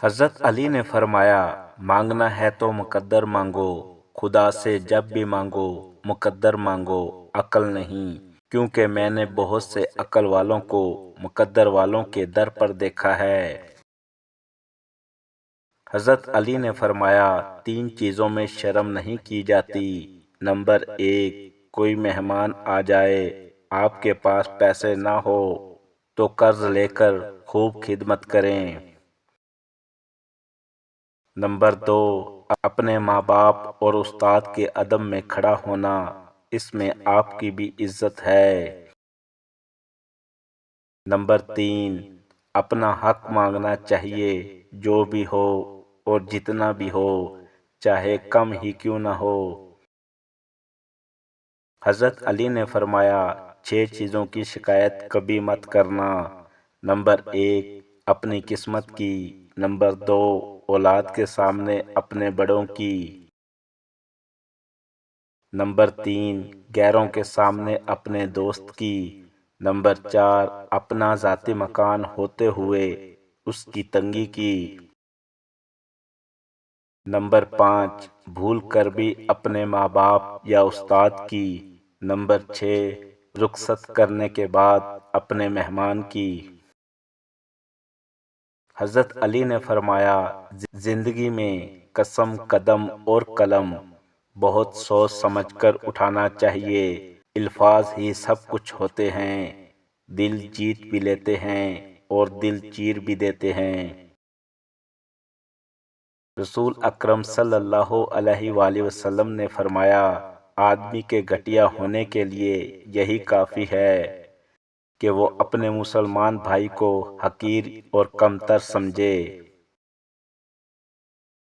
حضرت علی نے فرمایا، مانگنا ہے تو مقدر مانگو، خدا سے جب بھی مانگو مقدر مانگو، عقل نہیں، کیونکہ میں نے بہت سے عقل والوں کو مقدر والوں کے در پر دیکھا ہے۔ حضرت علی نے فرمایا، 3 چیزوں میں شرم نہیں کی جاتی۔ نمبر 1، کوئی مہمان آ جائے، آپ کے پاس پیسے نہ ہو تو قرض لے کر خوب خدمت کریں۔ نمبر 2، اپنے ماں باپ اور استاد کے ادب میں کھڑا ہونا، اس میں آپ کی بھی عزت ہے۔ نمبر 3، اپنا حق مانگنا چاہیے، جو بھی ہو اور جتنا بھی ہو، چاہے کم ہی کیوں نہ ہو۔ حضرت علی نے فرمایا، 6 چیزوں کی شکایت کبھی مت کرنا۔ نمبر 1، اپنی قسمت کی۔ نمبر 2، اولاد کے سامنے اپنے بڑوں کی۔ نمبر 3، غیروں کے سامنے اپنے دوست کی۔ نمبر 4، اپنا ذاتی مکان ہوتے ہوئے اس کی تنگی کی۔ نمبر 5، بھول کر بھی اپنے ماں باپ یا استاد کی۔ نمبر 6، رخصت کرنے کے بعد اپنے مہمان کی۔ حضرت علی نے فرمایا، زندگی میں قسم، قدم اور قلم بہت سوچ سمجھ کر اٹھانا چاہیے۔ الفاظ ہی سب کچھ ہوتے ہیں، دل جیت بھی لیتے ہیں اور دل چیر بھی دیتے ہیں۔ رسول اکرم صلی اللہ علیہ وآلہ وسلم نے فرمایا، آدمی کے گھٹیا ہونے کے لیے یہی کافی ہے کہ وہ اپنے مسلمان بھائی کو حقیر اور کمتر سمجھے۔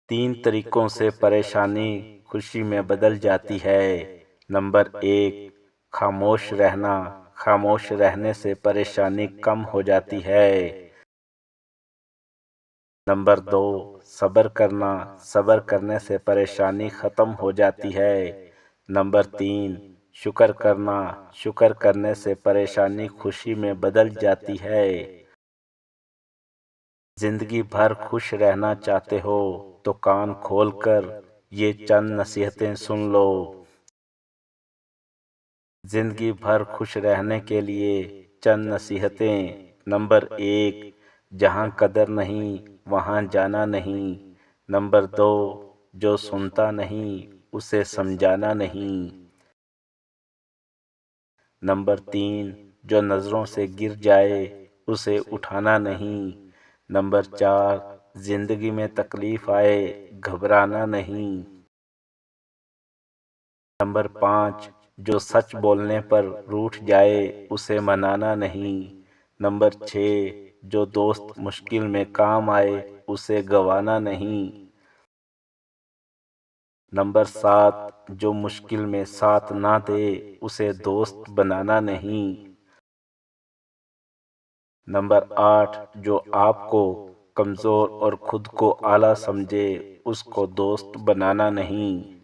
3 طریقوں سے پریشانی خوشی میں بدل جاتی ہے۔ نمبر 1، خاموش رہنا، خاموش رہنے سے پریشانی کم ہو جاتی ہے۔ نمبر 2، صبر کرنا، صبر کرنے سے پریشانی ختم ہو جاتی ہے۔ نمبر 3، شکر کرنا، شکر کرنے سے پریشانی خوشی میں بدل جاتی ہے۔ زندگی بھر خوش رہنا چاہتے ہو تو کان کھول کر یہ چند نصیحتیں سن لو۔ زندگی بھر خوش رہنے کے لیے چند نصیحتیں۔ نمبر 1، جہاں قدر نہیں وہاں جانا نہیں۔ نمبر 2، جو سنتا نہیں اسے سمجھانا نہیں۔ نمبر 3، جو نظروں سے گر جائے اسے اٹھانا نہیں۔ نمبر 4، زندگی میں تکلیف آئے گھبرانا نہیں۔ نمبر 5، جو سچ بولنے پر روٹھ جائے اسے منانا نہیں۔ نمبر 6، جو دوست مشکل میں کام آئے اسے گنوانا نہیں۔ نمبر 7، جو مشکل میں ساتھ نہ دے اسے دوست بنانا نہیں۔ نمبر 8، جو آپ کو کمزور اور خود کو اعلیٰ سمجھے اس کو دوست بنانا نہیں۔